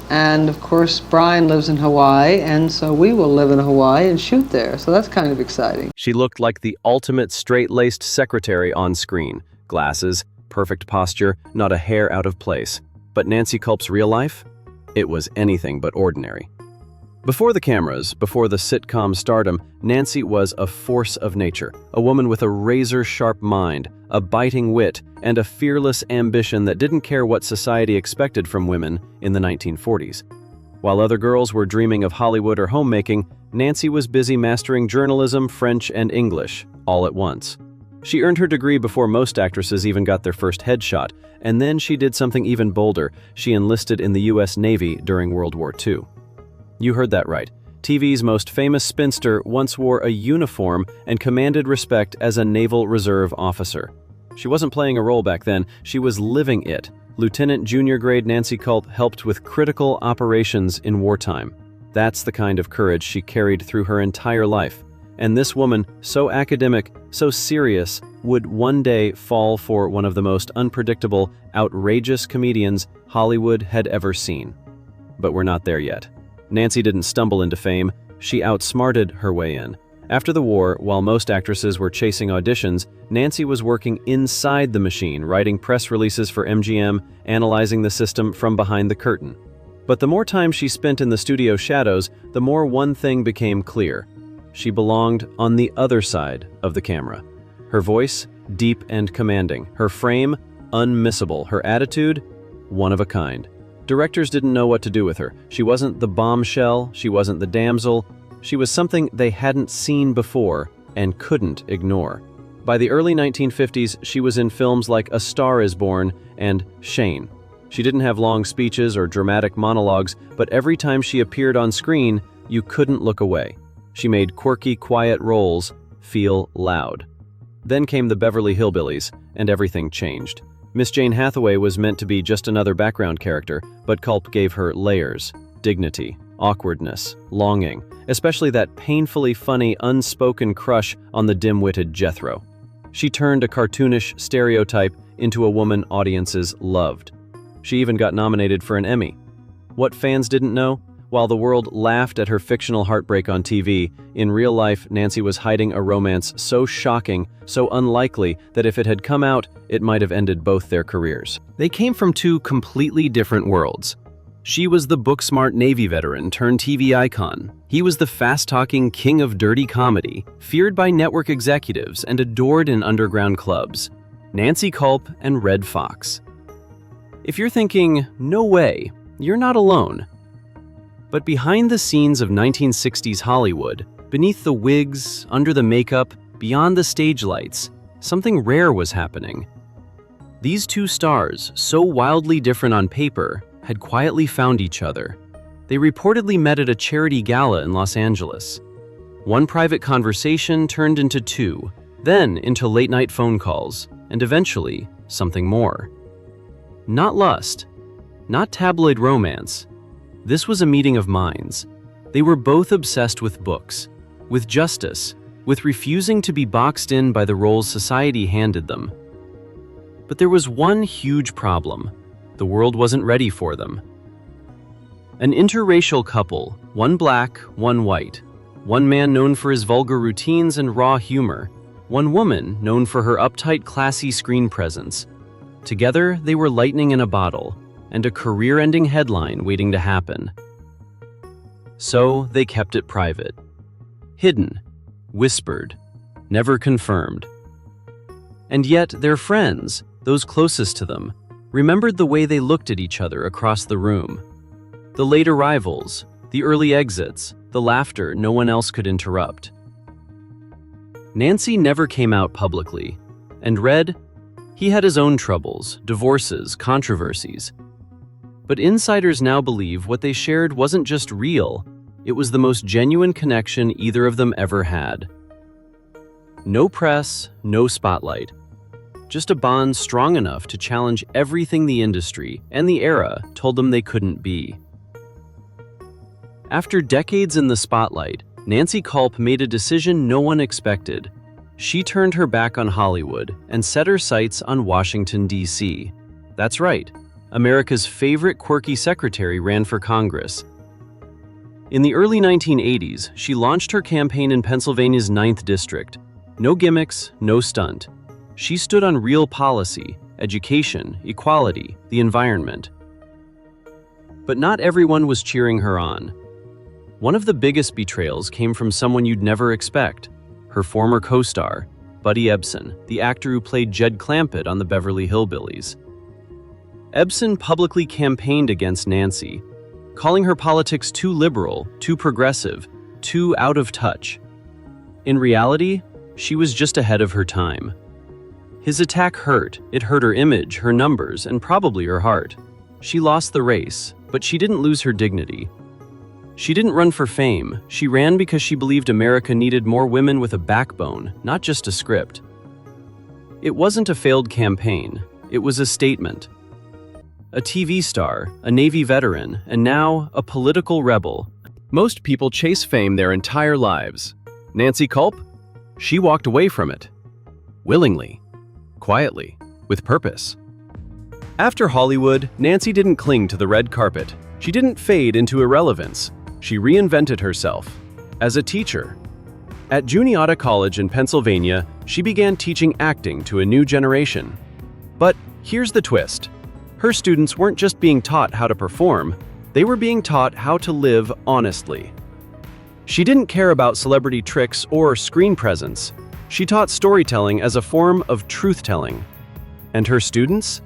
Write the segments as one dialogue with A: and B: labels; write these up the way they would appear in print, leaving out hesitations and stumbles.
A: And of course, Brian lives in Hawaii, and so we will live in Hawaii and shoot there. So that's kind of exciting.
B: She looked like the ultimate straight-laced secretary on screen. Glasses, perfect posture, not a hair out of place. But Nancy Kulp's real life? It was anything but ordinary. Before the cameras, before the sitcom stardom, Nancy was a force of nature, a woman with a razor-sharp mind, a biting wit, and a fearless ambition that didn't care what society expected from women in the 1940s. While other girls were dreaming of Hollywood or homemaking, Nancy was busy mastering journalism, French, and English, all at once. She earned her degree before most actresses even got their first headshot, and then she did something even bolder. She enlisted in the U.S. Navy during World War II. You heard that right. TV's most famous spinster once wore a uniform and commanded respect as a Naval Reserve officer. She wasn't playing a role back then, she was living it. Lieutenant junior grade Nancy Kulp helped with critical operations in wartime. That's the kind of courage she carried through her entire life. And this woman, so academic, so serious, would one day fall for one of the most unpredictable, outrageous comedians Hollywood had ever seen. But we're not there yet. Nancy didn't stumble into fame, she outsmarted her way in. After the war, while most actresses were chasing auditions, Nancy was working inside the machine, writing press releases for MGM, analyzing the system from behind the curtain. But the more time she spent in the studio shadows, the more one thing became clear. She belonged on the other side of the camera. Her voice, deep and commanding. Her frame, unmissable. Her attitude, one of a kind. Directors didn't know what to do with her. She wasn't the bombshell, she wasn't the damsel. She was something they hadn't seen before and couldn't ignore. By the early 1950s, she was in films like A Star is Born and Shane. She didn't have long speeches or dramatic monologues, but every time she appeared on screen, you couldn't look away. She made quirky, quiet roles feel loud. Then came the Beverly Hillbillies, and everything changed. Miss Jane Hathaway was meant to be just another background character, but Kulp gave her layers, dignity, awkwardness, longing, especially that painfully funny, unspoken crush on the dim-witted Jethro. She turned a cartoonish stereotype into a woman audiences loved. She even got nominated for an Emmy. What fans didn't know? While the world laughed at her fictional heartbreak on TV, in real life, Nancy was hiding a romance so shocking, so unlikely, that if it had come out, it might have ended both their careers. They came from two completely different worlds. She was the book-smart Navy veteran turned TV icon. He was the fast-talking king of dirty comedy, feared by network executives and adored in underground clubs. Nancy Kulp and Redd Foxx. If you're thinking, no way, you're not alone. But behind the scenes of 1960s Hollywood, beneath the wigs, under the makeup, beyond the stage lights, something rare was happening. These two stars, so wildly different on paper, had quietly found each other. They reportedly met at a charity gala in Los Angeles. One private conversation turned into two, then into late-night phone calls, and eventually, something more. Not lust, not tabloid romance. This was a meeting of minds. They were both obsessed with books, with justice, with refusing to be boxed in by the roles society handed them. But there was one huge problem. The world wasn't ready for them. An interracial couple, one black, one white. One man known for his vulgar routines and raw humor. One woman known for her uptight, classy screen presence. Together, they were lightning in a bottle, and a career-ending headline waiting to happen. So they kept it private. Hidden, whispered, never confirmed. And yet their friends, those closest to them, remembered the way they looked at each other across the room. The late arrivals, the early exits, the laughter no one else could interrupt. Nancy never came out publicly, and Redd, he had his own troubles, divorces, controversies. But insiders now believe what they shared wasn't just real, it was the most genuine connection either of them ever had. No press, no spotlight. Just a bond strong enough to challenge everything the industry and the era told them they couldn't be. After decades in the spotlight, Nancy Kulp made a decision no one expected. She turned her back on Hollywood and set her sights on Washington, D.C. That's right, America's favorite quirky secretary, ran for Congress. In the early 1980s, she launched her campaign in Pennsylvania's 9th District. No gimmicks, no stunt. She stood on real policy, education, equality, the environment. But not everyone was cheering her on. One of the biggest betrayals came from someone you'd never expect, her former co-star, Buddy Ebsen, the actor who played Jed Clampett on the Beverly Hillbillies. Ebsen publicly campaigned against Nancy, calling her politics too liberal, too progressive, too out of touch. In reality, she was just ahead of her time. His attack hurt. It hurt her image, her numbers, and probably her heart. She lost the race, but she didn't lose her dignity. She didn't run for fame. She ran because she believed America needed more women with a backbone, not just a script. It wasn't a failed campaign. It was a statement. A TV star, a Navy veteran, and now a political rebel. Most people chase fame their entire lives. Nancy Kulp? She walked away from it. Willingly. Quietly. With purpose. After Hollywood, Nancy didn't cling to the red carpet. She didn't fade into irrelevance. She reinvented herself. As a teacher. At Juniata College in Pennsylvania, she began teaching acting to a new generation. But here's the twist. Her students weren't just being taught how to perform, they were being taught how to live honestly. She didn't care about celebrity tricks or screen presence. She taught storytelling as a form of truth-telling. And her students?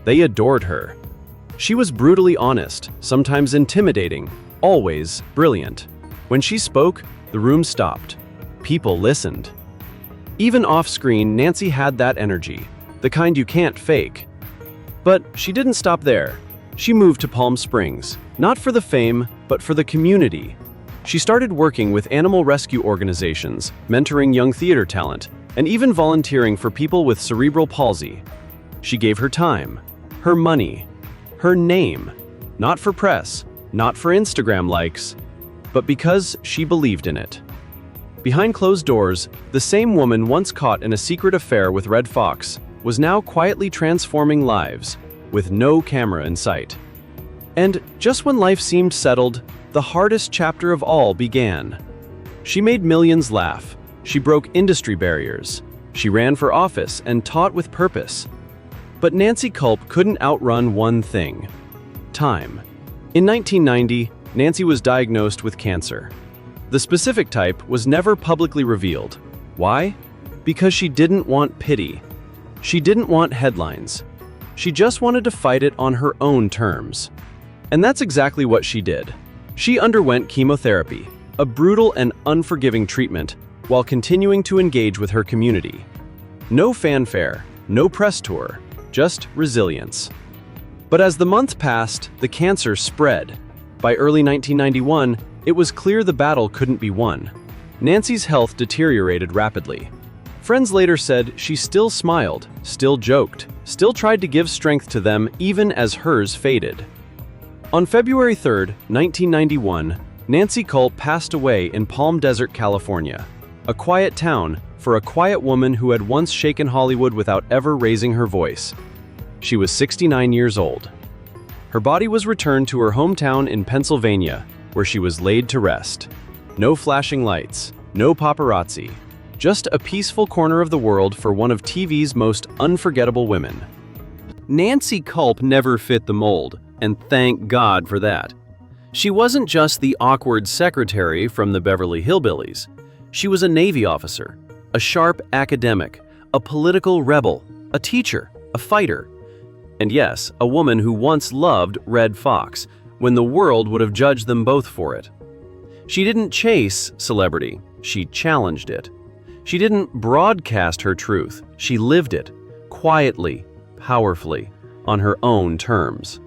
B: They adored her. She was brutally honest, sometimes intimidating, always brilliant. When she spoke, the room stopped. People listened. Even off-screen, Nancy had that energy, the kind you can't fake. But she didn't stop there. She moved to Palm Springs, not for the fame, but for the community. She started working with animal rescue organizations, mentoring young theater talent, and even volunteering for people with cerebral palsy. She gave her time, her money, her name, not for press, not for Instagram likes, but because she believed in it. Behind closed doors, the same woman once caught in a secret affair with Redd Foxx was now quietly transforming lives, with no camera in sight. And just when life seemed settled, the hardest chapter of all began. She made millions laugh. She broke industry barriers. She ran for office and taught with purpose. But Nancy Kulp couldn't outrun one thing: time. In 1990, Nancy was diagnosed with cancer. The specific type was never publicly revealed. Why? Because she didn't want pity. She didn't want headlines. She just wanted to fight it on her own terms. And that's exactly what she did. She underwent chemotherapy, a brutal and unforgiving treatment, while continuing to engage with her community. No fanfare, no press tour, just resilience. But as the months passed, the cancer spread. By early 1991, it was clear the battle couldn't be won. Nancy's health deteriorated rapidly. Friends later said she still smiled, still joked, still tried to give strength to them even as hers faded. On February 3, 1991, Nancy Kulp passed away in Palm Desert, California, a quiet town for a quiet woman who had once shaken Hollywood without ever raising her voice. She was 69 years old. Her body was returned to her hometown in Pennsylvania, where she was laid to rest. No flashing lights, no paparazzi, just a peaceful corner of the world for one of TV's most unforgettable women. Nancy Kulp never fit the mold, and thank God for that. She wasn't just the awkward secretary from the Beverly Hillbillies. She was a Navy officer, a sharp academic, a political rebel, a teacher, a fighter, and yes, a woman who once loved Redd Foxx when the world would have judged them both for it. She didn't chase celebrity, she challenged it. She didn't broadcast her truth, she lived it, quietly, powerfully, on her own terms.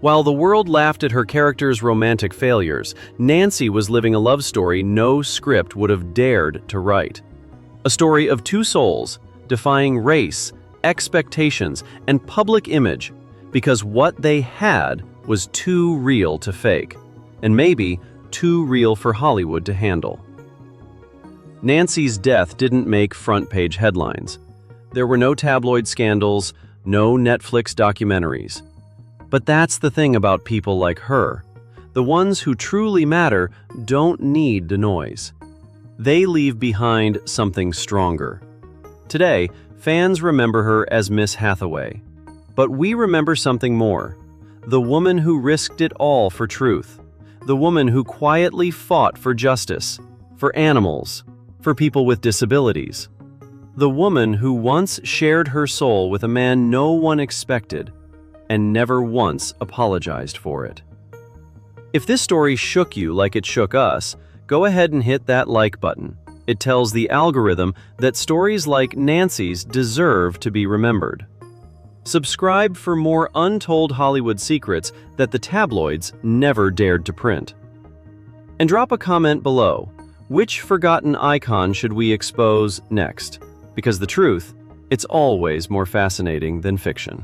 B: While the world laughed at her character's romantic failures, Nancy was living a love story no script would have dared to write. A story of two souls, defying race, expectations, and public image, because what they had was too real to fake, and maybe too real for Hollywood to handle. Nancy's death didn't make front-page headlines. There were no tabloid scandals, no Netflix documentaries. But that's the thing about people like her. The ones who truly matter don't need the noise. They leave behind something stronger. Today, fans remember her as Miss Hathaway. But we remember something more. The woman who risked it all for truth. The woman who quietly fought for justice, for animals, for people with disabilities. The woman who once shared her soul with a man no one expected and never once apologized for it. If this story shook you like it shook us, go ahead and hit that like button. It tells the algorithm that stories like Nancy's deserve to be remembered. Subscribe for more untold Hollywood secrets that the tabloids never dared to print. And drop a comment below. Which forgotten icon should we expose next? Because the truth, it's always more fascinating than fiction.